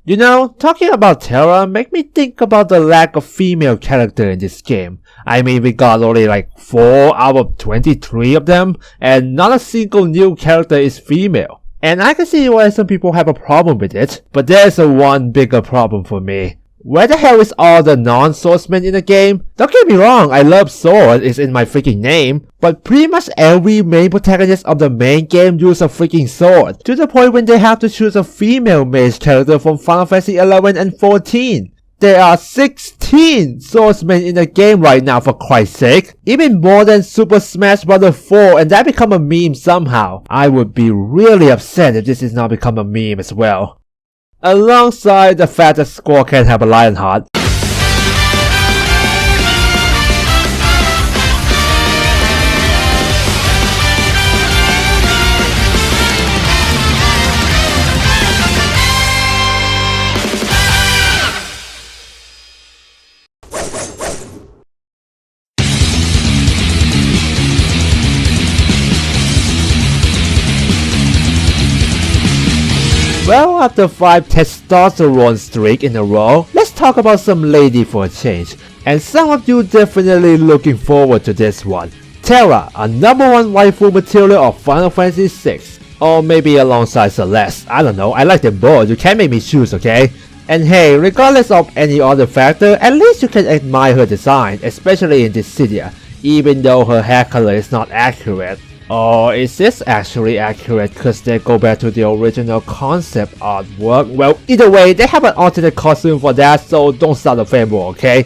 You know, talking about Terra make me think about the lack of female character in this game. I mean, we got only like 4 out of 23 of them, and not a single new character is female. And I can see why some people have a problem with it, but there's one bigger problem for me. Where the hell is all the non-swordsmen in the game? Don't get me wrong, I love sword, it's in my freaking name, but pretty much every main protagonist of the main game use a freaking sword, to the point when they have to choose a female mage character from Final Fantasy 11 and 14. There are 16 swordsmen in the game right now, for Christ's sake. Even more than Super Smash Bros. 4, and that become a meme somehow. I would be really upset if this is not become a meme as well. Alongside the fact that Squall can have a lion heart. Well, after 5 testosterone streak in a row, let's talk about some lady for a change. And some of you definitely looking forward to this one. Terra, a #1 waifu material of Final Fantasy 6. Or maybe alongside Celeste, I don't know, I like them both, you can't make me choose, okay? And hey, regardless of any other factor, at least you can admire her design, especially in Dissidia, even though her hair color is not accurate. Or is this actually accurate cause they go back to the original concept artwork? Well, either way, they have an alternate costume for that, so don't start a fanboy, okay?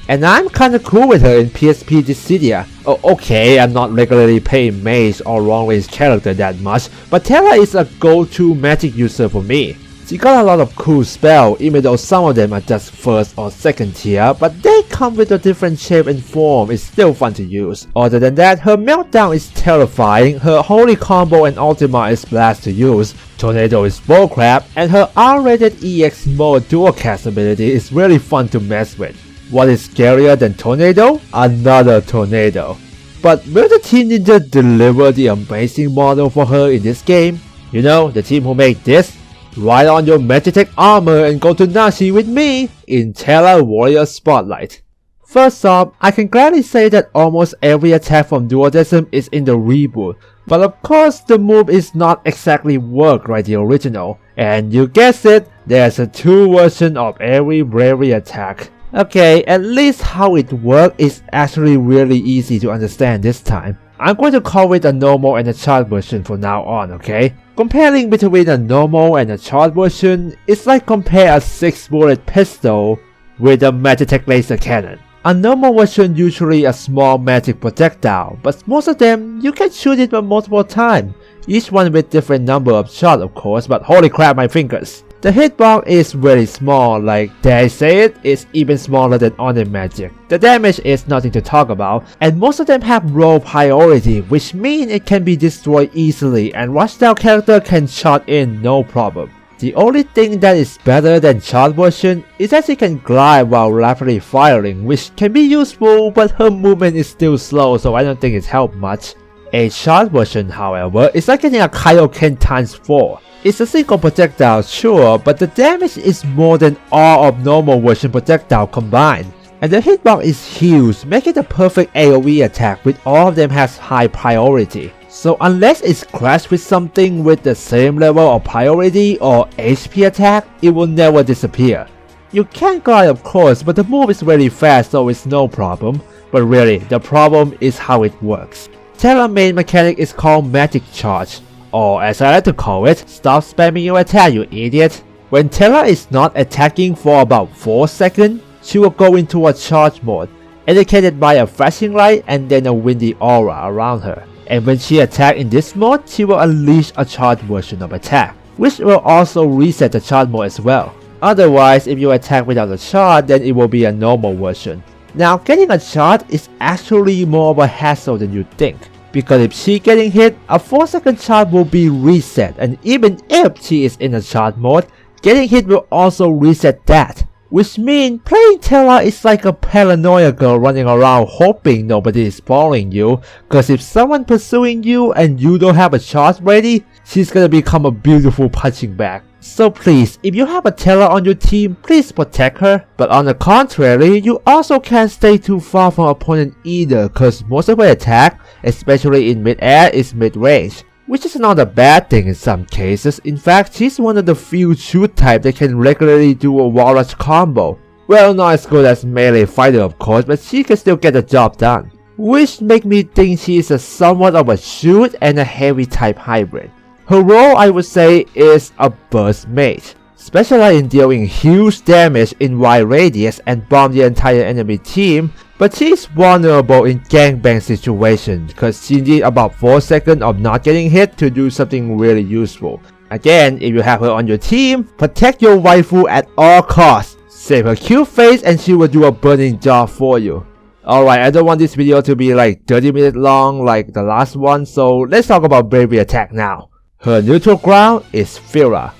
And I'm kinda cool with her in PSP Dissidia. Oh, okay, I'm not regularly playing mage or long range character that much, but Terra is a go-to magic user for me. She got a lot of cool spells, even though some of them are just first or second tier, but they come with a different shape and form, it's still fun to use. Other than that, her meltdown is terrifying, her holy combo and ultima is blast to use, tornado is bullcrap, and her R-rated EX mode dual cast ability is really fun to mess with. What is scarier than tornado? Another tornado. But will the Team Ninja deliver the amazing model for her in this game? You know, the team who made this? Ride on your Magitech armor and go to Nashi with me in Terra Warrior Spotlight. First off, I can gladly say that almost every attack from Dualism is in the reboot, but of course the move is not exactly work like the original, and you guessed it, there's a 2 version of every bravery attack. Okay, at least how it works is actually really easy to understand this time. I'm going to call it a normal and a child version from now on, okay? Comparing between a normal and a child version, it's like compare a 6-bullet pistol with a Magitech laser cannon. A normal version usually a small magic projectile, but most of them you can shoot it multiple times, each one with different number of shots of course, but holy crap my fingers. The hitbox is very small, like dare I say it, it's even smaller than Onion Magic. The damage is nothing to talk about, and most of them have low priority, which means it can be destroyed easily and watchdown character can shot in no problem. The only thing that is better than child version is that she can glide while rapidly firing, which can be useful, but her movement is still slow, so I don't think it's helped much. A child version, however, is like getting a Kaioken times 4. It's a single projectile, sure, but the damage is more than all of normal version projectile combined. And the hitbox is huge, making it a perfect AoE attack with all of them has high priority. So unless it's clashed with something with the same level of priority or HP attack, it will never disappear. You can glide of course, but the move is very fast so it's no problem. But really, the problem is how it works. Terra's main mechanic is called Magic Charge. Or as I like to call it, stop spamming your attack you idiot. When Terra is not attacking for about 4 seconds, she will go into a charge mode, indicated by a flashing light and then a windy aura around her. And when she attacks in this mode, she will unleash a charge version of attack, which will also reset the charge mode as well. Otherwise, if you attack without a charge, then it will be a normal version. Now getting a charge is actually more of a hassle than you think. Because if she getting hit, a 4-second charge will be reset, and even if she is in a charge mode, getting hit will also reset that. Which means playing Terra is like a paranoia girl running around hoping nobody is following you, cause if someone pursuing you and you don't have a charge ready, she's gonna become a beautiful punching bag. So please, if you have a Terra on your team, please protect her. But on the contrary, you also can't stay too far from opponent either, cause most of her attack, especially in mid-air, is mid-range. Which is not a bad thing in some cases. In fact, she's one of the few shoot type that can regularly do a wall rush combo. Well, not as good as melee fighter of course, but she can still get the job done. Which make me think she is somewhat of a shoot and a heavy type hybrid. Her role, I would say, is a burst mage, specialized in dealing huge damage in wide radius and bomb the entire enemy team, but she's vulnerable in gangbang situations cause she needs about 4 seconds of not getting hit to do something really useful. Again, if you have her on your team, protect your waifu at all costs. Save her cute face and she will do a burning job for you. Alright, I don't want this video to be like 30 minutes long like the last one, so let's talk about bravery attack now. Her neutral ground is Fira.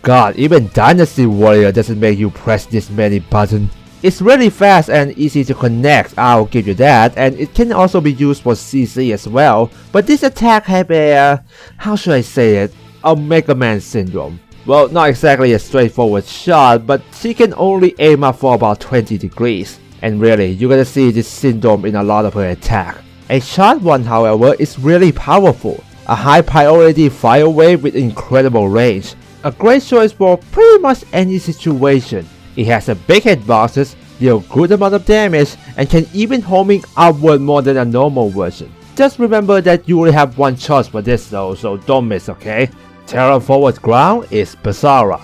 God, even Dynasty Warrior doesn't make you press this many buttons. It's really fast and easy to connect, I'll give you that, and it can also be used for CC as well, but this attack have a, how should I say it, a Mega Man syndrome. Well, not exactly a straightforward shot, but she can only aim up for about 20 degrees. And really, you're gonna see this syndrome in a lot of her attack. A short one, however, is really powerful. A high priority fire wave with incredible range. A great choice for pretty much any situation. It has a big hitboxes, deal good amount of damage, and can even homing upward more than a normal version. Just remember that you only have one choice for this though, so don't miss, okay? Terra forward ground is Basara.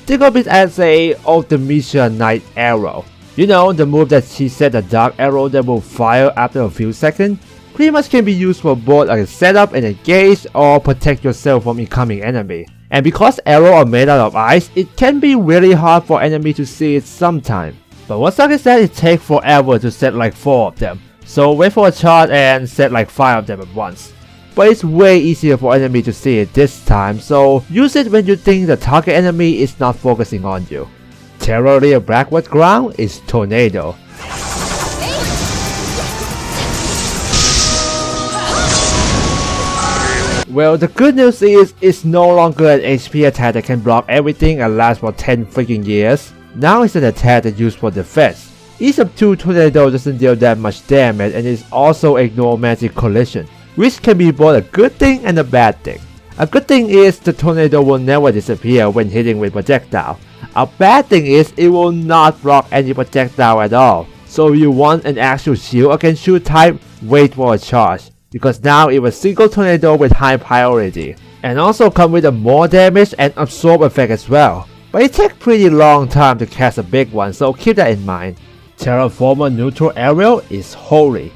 Think of it as a Ultimisia Night Arrow. You know, the move that she set a dark arrow that will fire after a few seconds? Pretty much can be used for both a setup and engage or protect yourself from incoming enemy. And because arrows are made out of ice, it can be really hard for enemy to see it sometimes. But what sucks is that it takes forever to set like 4 of them. So wait for a charge and set like 5 of them at once. But it's way easier for enemy to see it this time, so use it when you think the target enemy is not focusing on you. Terra rear backward ground is Tornado. Well, the good news is it's no longer an HP attack that can block everything and last for 10 freaking years. Now it's an attack that's used for defense. Each of 2 Tornado doesn't deal that much damage and is also ignore magic collision, which can be both a good thing and a bad thing. A good thing is the Tornado will never disappear when hitting with projectile. A bad thing is it will not block any projectile at all. So if you want an actual shield against shoot type, wait for a charge, because now it will single Tornado with high priority. And also come with a more damage and absorb effect as well. But it takes pretty long time to cast a big one, so keep that in mind. Terraformer neutral aerial is Holy.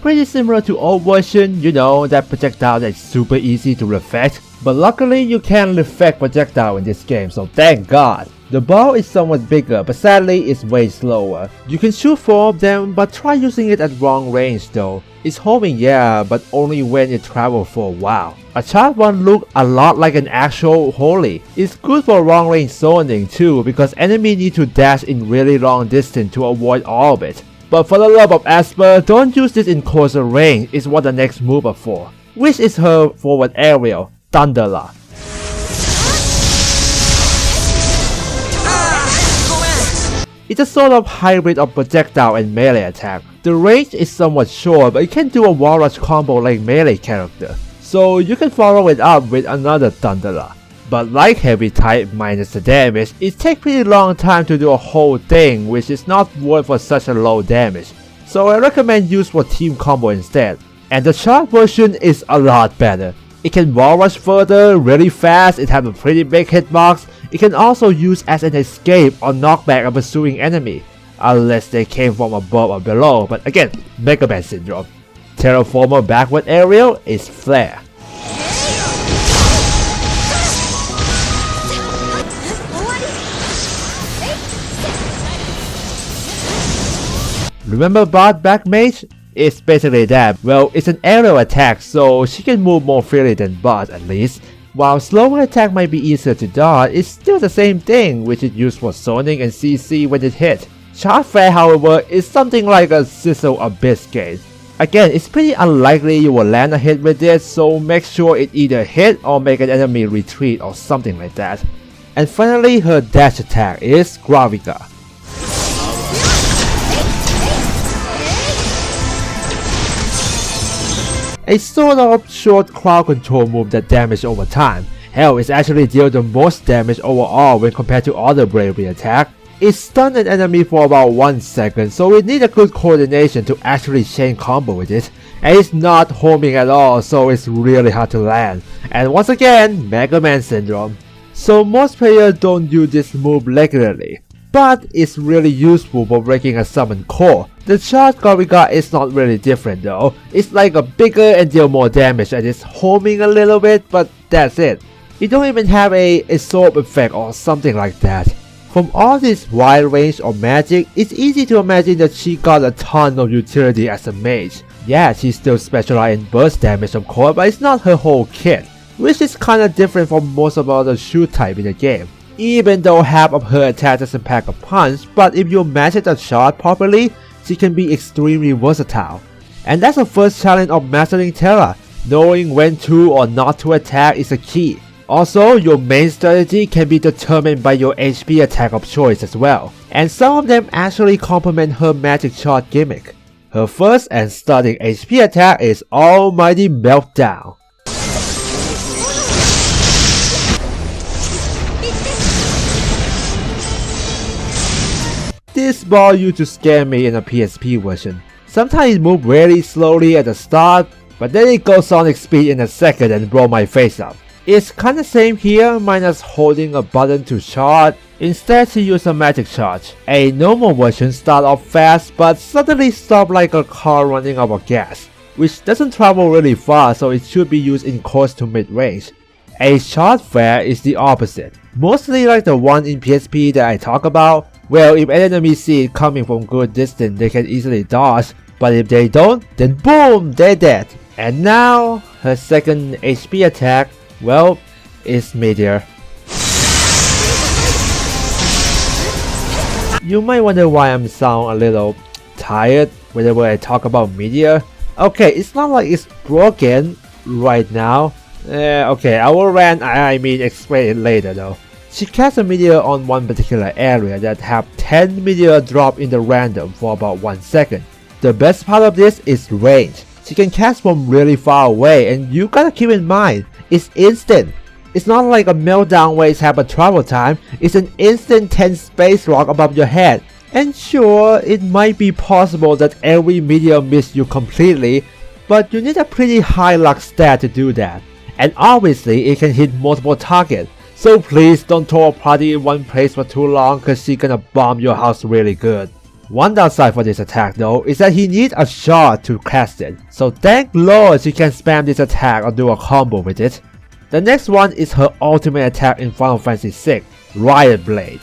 Pretty similar to old version, you know, that projectile that's super easy to reflect. But luckily you can reflect projectile in this game, so thank God. The ball is somewhat bigger, but sadly it's way slower. You can shoot 4 of them, but try using it at wrong range though. It's homing, yeah, but only when it travels for a while. A charged one looks a lot like an actual Holy. It's good for long range zoning too, because enemy need to dash in really long distance to avoid orbit. But for the love of Asper, don't use this in closer range, is what the next move are for. Which is her forward aerial, Thunderla. It's a sort of hybrid of projectile and melee attack. The range is somewhat short, but it can do a wall rush combo like melee character. So you can follow it up with another Thunderla. But like heavy type minus the damage, it takes pretty long time to do a whole thing, which is not worth for such a low damage. So I recommend use for team combo instead. And the short version is a lot better. It can wall rush further, really fast, it has a pretty big hitbox. It can also use as an escape or knockback a pursuing enemy, unless they came from above or below, but again, Mega Man syndrome. Terraformer backward aerial is Flare. Remember Bard Back Mage? It's basically that. Well, it's an aerial attack, so she can move more freely than Buzz at least. While slower attack might be easier to dodge, it's still the same thing, which is used for zoning and CC when it hit. Charge Flare, however, is something like a sizzle abyss gate. Again, it's pretty unlikely you will land a hit with this, so make sure it either hit or make an enemy retreat or something like that. And finally, her dash attack is Gravika. A sort of short crowd control move that damages over time. Hell, it actually deals the most damage overall when compared to other bravery attack. It stuns an enemy for about 1 second, so it needs a good coordination to actually chain combo with it. And it's not homing at all, so it's really hard to land. And once again, Mega Man syndrome. So most players don't use this move regularly, but it's really useful for breaking a summon core. The charge Gravika is not really different though. It's like a bigger and deal more damage and it's homing a little bit, but that's it. You don't even have a absorb effect or something like that. From all this wide range of magic, it's easy to imagine that she got a ton of utility as a mage. Yeah, she still specializes in burst damage of course, but it's not her whole kit, which is kinda different from most of other shoot type in the game. Even though half of her attack doesn't pack a punch, but if you match the shot properly, she can be extremely versatile. And that's the first challenge of mastering Terra. Knowing when to or not to attack is a key. Also, your main strategy can be determined by your HP attack of choice as well. And some of them actually complement her magic shot gimmick. Her first and starting HP attack is Almighty Meltdown. This ball used to scare me in a PSP version. Sometimes it moves really slowly at the start, but then it goes Sonic speed in a second and blow my face up. It's kinda same here, minus holding a button to charge. Instead she used a magic charge. A normal version start off fast but suddenly stop like a car running out of gas, which doesn't travel really far, so it should be used in close to mid range. A charge flare is the opposite, mostly like the one in PSP that I talk about. Well, if enemies see it coming from good distance, they can easily dodge, but if they don't, then boom, they're dead. And now, her second HP attack, well, is Meteor. You might wonder why I'm sound a little tired whenever I talk about Meteor. Okay, it's not like it's broken right now. Okay, I will explain it later though. She casts a meteor on one particular area that have 10 meteor drop in the random for about 1 second. The best part of this is range. She can cast from really far away and you gotta keep in mind, it's instant. It's not like a meltdown where it have a travel time, it's an instant 10 space rock above your head. And sure, it might be possible that every meteor miss you completely, but you need a pretty high luck stat to do that. And obviously it can hit multiple targets. So please don't throw a party in one place for too long cause she's gonna bomb your house really good. One downside for this attack though is that he needs a shot to cast it, so thank lord she can spam this attack or do a combo with it. The next one is her ultimate attack in Final Fantasy VI, Riot Blade.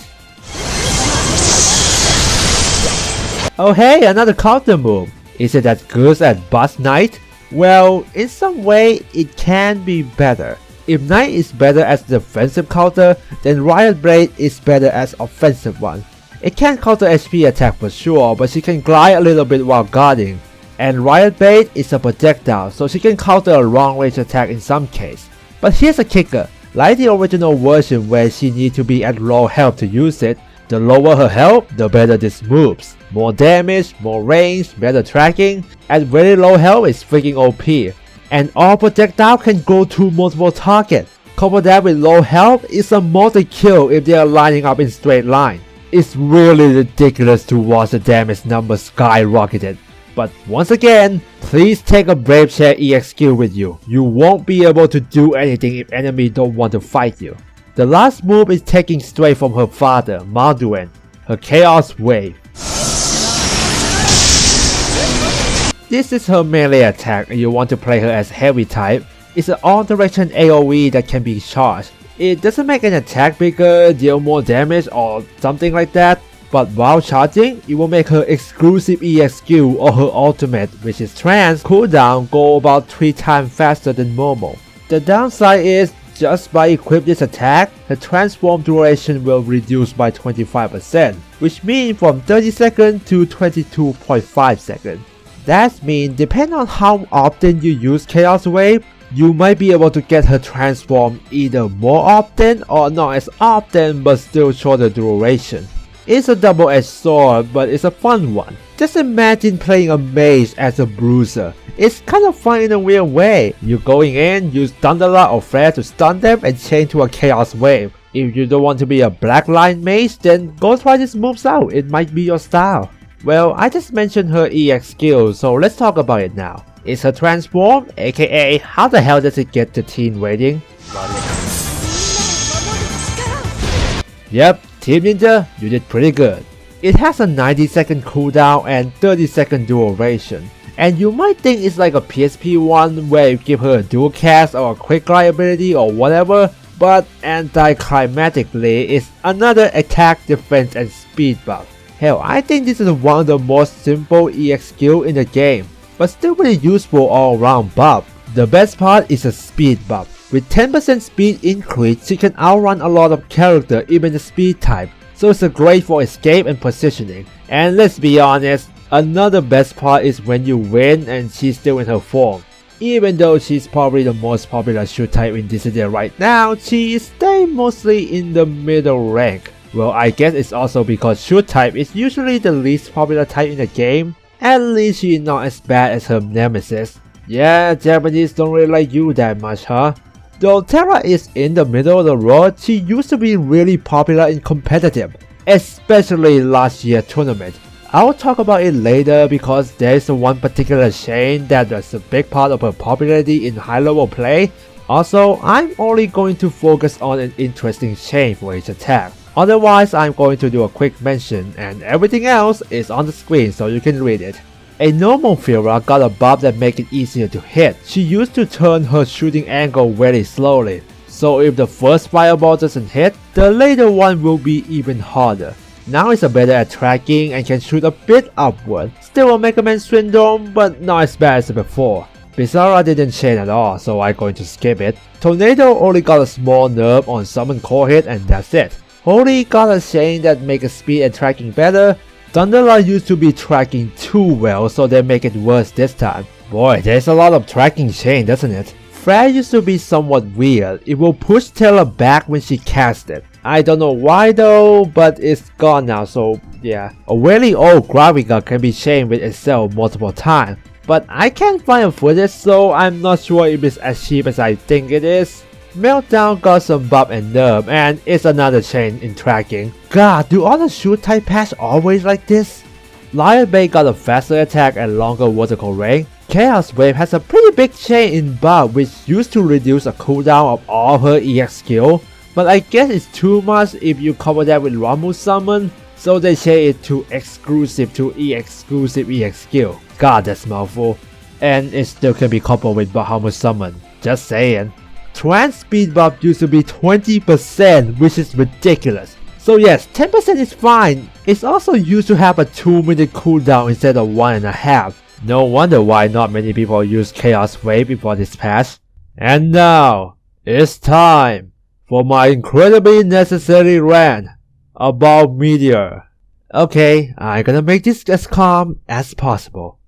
Oh hey, another counter move. Is it as good as Boss Knight? Well, in some way it can be better. If Knight is better as defensive counter, then Riot Blade is better as offensive one. It can counter HP attack for sure, but she can glide a little bit while guarding. And Riot Blade is a projectile, so she can counter a long range attack in some case. But here's a kicker, like the original version where she needs to be at low health to use it, the lower her health, the better this moves. More damage, more range, better tracking. At very low health is freaking OP. And all projectile can go to multiple targets. Couple that with low health is a multi-kill if they are lining up in straight line. It's really ridiculous to watch the damage number skyrocketed. But once again, please take a Brave Chair EX skill with you. You won't be able to do anything if enemy don't want to fight you. The last move is taking straight from her father, Malduin, her Chaos Wave. This is her melee attack and you want to play her as heavy type. It's an all direction AoE that can be charged. It doesn't make an attack bigger, deal more damage or something like that, but while charging, it will make her exclusive EX skill or her ultimate, which is Trance, cooldown go about 3 times faster than normal. The downside is, just by equipping this attack, the transform duration will reduce by 25%, which means from 30 seconds to 22.5 seconds. That means depending on how often you use Chaos Wave, you might be able to get her transform either more often or not as often but still shorter duration. It's a double-edged sword, but it's a fun one. Just imagine playing a mage as a bruiser. It's kind of fun in a weird way. You're going in, use Thunderlord or Flare to stun them and chain to a Chaos Wave. If you don't want to be a black line mage, then go try these moves out, it might be your style. Well, I just mentioned her EX skill, so let's talk about it now. It's her transform, aka how the hell does it get to teen rating? Yep, Team Ninja, you did pretty good. It has a 90-second cooldown and 30-second duration. And you might think it's like a PSP one where you give her a dual cast or a quick glide ability or whatever, but anticlimactically it's another attack, defense and speed buff. Hell, I think this is one of the most simple EX skill in the game, but still really useful all around buff. The best part is a speed buff. With 10% speed increase, she can outrun a lot of characters, even the speed type, so it's great for escape and positioning. And let's be honest, another best part is when you win and she's still in her form. Even though she's probably the most popular shoot type in Dissidia right now, she stays mostly in the middle rank. Well, I guess it's also because shoot type is usually the least popular type in the game. At least she's not as bad as her nemesis. Yeah, Japanese don't really like you that much, huh? Though Terra is in the middle of the road, she used to be really popular in competitive, especially last year's tournament. I'll talk about it later because there's one particular chain that is a big part of her popularity in high level play. Also, I'm only going to focus on an interesting chain for each attack. Otherwise, I'm going to do a quick mention and everything else is on the screen so you can read it. A normal Fira got a buff that makes it easier to hit. She used to turn her shooting angle very slowly, so if the first fireball doesn't hit, the later one will be even harder. Now it's better at tracking and can shoot a bit upward. Still a Mega Man Syndrome, but not as bad as before. Bizarra didn't chain at all, so I'm going to skip it. Tornado only got a small nerf on summon core hit and that's it. Holy got a chain that makes speed and tracking better. Thunderlord used to be tracking too well, so they make it worse this time. Boy, there's a lot of tracking chain, doesn't it? Flare used to be somewhat weird. It will push Terra back when she casts it. I don't know why though, but it's gone now, so yeah. A really old Graviga can be chained with itself multiple times, but I can't find a footage, so I'm not sure if it's as cheap as I think it is. Meltdown got some buff and nerf, and it's another chain in tracking. God, do all the shoot type patch always like this? Lion Bay got a faster attack and longer vertical range. Chaos Wave has a pretty big chain in buff which used to reduce a cooldown of all her EX skill, but I guess it's too much if you cover that with Ramu summon, so they chain it to exclusive to exclusive EX skill. God, that's mouthful. And it still can be coupled with Bahamut summon, just saying. Trance speed buff used to be 20%, which is ridiculous. So yes, 10% is fine. It's also used to have a 2-minute cooldown instead of 1.5. No wonder why not many people use Chaos Wave before this patch. And now, it's time for my incredibly necessary rant about Meteor. Okay, I'm gonna make this as calm as possible.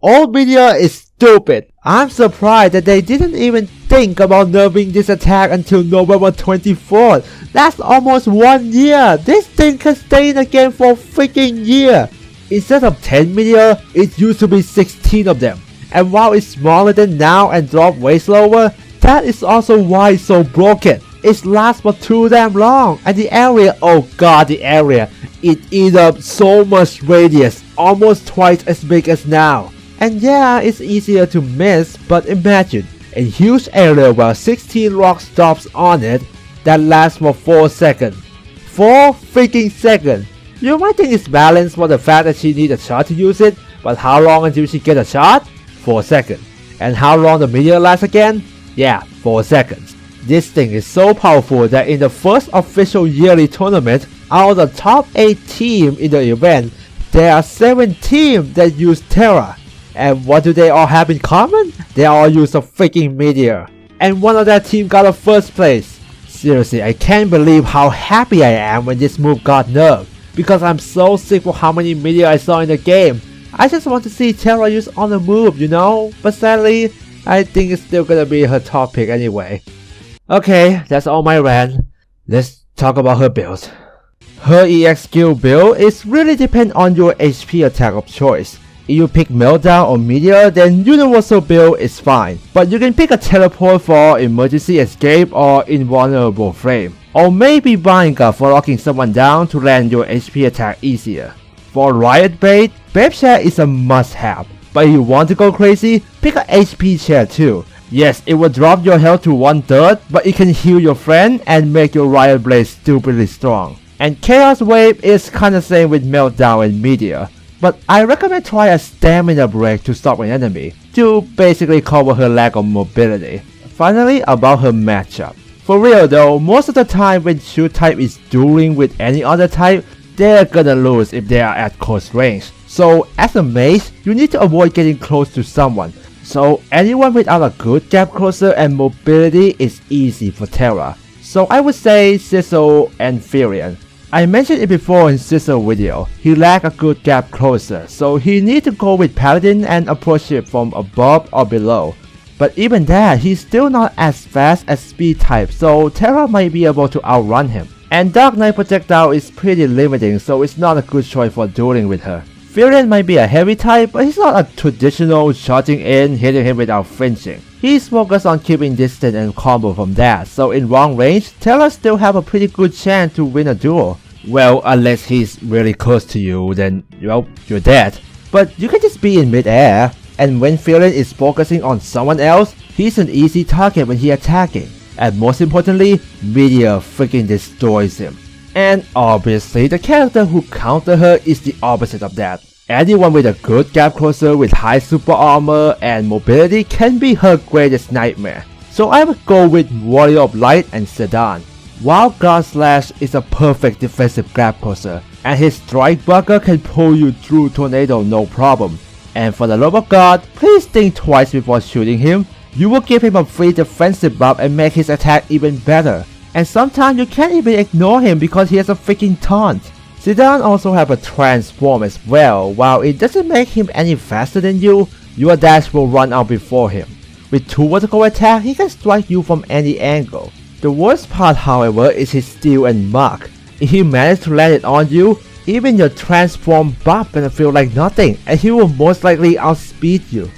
Old Meteor is stupid. I'm surprised that they didn't even think about nerfing this attack until November 24th. That's almost 1 year. This thing can stay in the game for a freaking year. Instead of 10 Meteor, it used to be 16 of them. And while it's smaller than now and drops way slower, that is also why it's so broken. It lasts for too damn long, and the area, oh god, the area, it eats up so much radius, almost twice as big as now. And yeah, it's easier to miss, but imagine a huge area where 16 rock stops on it that lasts for 4 seconds. 4 freaking seconds! You might think it's balanced for the fact that she needs a shot to use it, but how long until she gets a shot? 4 seconds. And how long the meteor lasts again? Yeah, 4 seconds. This thing is so powerful that in the first official yearly tournament, Out of the top 8 teams in the event, there are 7 teams that use Terra. And what do they all have in common? They all use a freaking meteor. And one of that team got a first place. Seriously, I can't believe how happy I am when this move got nerfed. Because I'm so sick of how many meteor I saw in the game. I just want to see Terra use on the move, you know? But sadly, I think it's still gonna be her top pick anyway. Okay, that's all my rant. Let's talk about her build. Her EX skill build is really depend on your HP attack of choice. If you pick Meltdown or Meteor, then Universal build is fine. But you can pick a Teleport for Emergency Escape or Invulnerable Frame. Or maybe Vanguard for locking someone down to land your HP attack easier. For Riot Bait, Babe Chair is a must have. But if you want to go crazy, pick a HP chair too. Yes, it will drop your health to 1/3, but it can heal your friend and make your Riot Blade stupidly strong. And Chaos Wave is kinda same with Meltdown and Meteor. But I recommend try a Stamina Break to stop an enemy, to basically cover her lack of mobility. Finally, about her matchup. For real though, most of the time when shoot type is dueling with any other type, they're gonna lose if they are at close range. So as a mage, you need to avoid getting close to someone. So anyone without a good gap closer and mobility is easy for Terra. So I would say Sizzle and Furion. I mentioned it before in Sizzle video, he lacked a good gap closer, so he need to go with Paladin and approach it from above or below. But even that, he's still not as fast as speed type, so Terra might be able to outrun him. And Dark Knight projectile is pretty limiting, so it's not a good choice for dueling with her. Furion might be a heavy type, but he's not a traditional charging in, hitting him without flinching. He's focused on keeping distance and combo from that, so in long range, Terra still have a pretty good chance to win a duel. Well, unless he's really close to you, then, well, you're dead. But you can just be in mid-air, and when Furion is focusing on someone else, he's an easy target when he's attacking. And most importantly, Meteor freaking destroys him. And obviously, the character who counter her is the opposite of that. Anyone with a good gap closer with high super armor and mobility can be her greatest nightmare. So I would go with Warrior of Light and Sedan. While God Slash is a perfect defensive gap closer, and his strike blocker can pull you through tornado no problem. And for the love of God, please think twice before shooting him. You will give him a free defensive buff and make his attack even better. And sometimes you can't even ignore him because he has a freaking taunt. Sedan also have a transform as well. While it doesn't make him any faster than you, your dash will run out before him. With 2 vertical attack, he can strike you from any angle. The worst part however is his steal and mark. If he manages to land it on you, even your transform buff gonna feel like nothing and he will most likely outspeed you.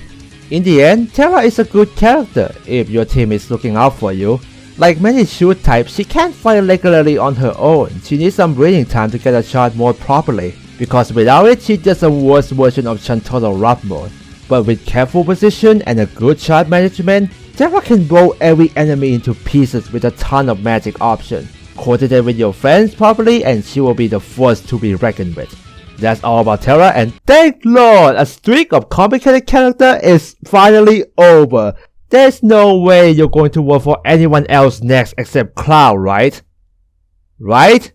In the end, Terra is a good character if your team is looking out for you. Like many shoot types, she can't fight regularly on her own. She needs some breathing time to get a shot more properly, because without it, she's just a worse version of Chantolo rough mode. But with careful position and a good shot management, Terra can blow every enemy into pieces with a ton of magic options. Coordinate with your friends properly and she will be the force to be reckoned with. That's all about Terra, and thank Lord, a streak of complicated character is finally over. There's no way you're going to work for anyone else next except Cloud, right? Right?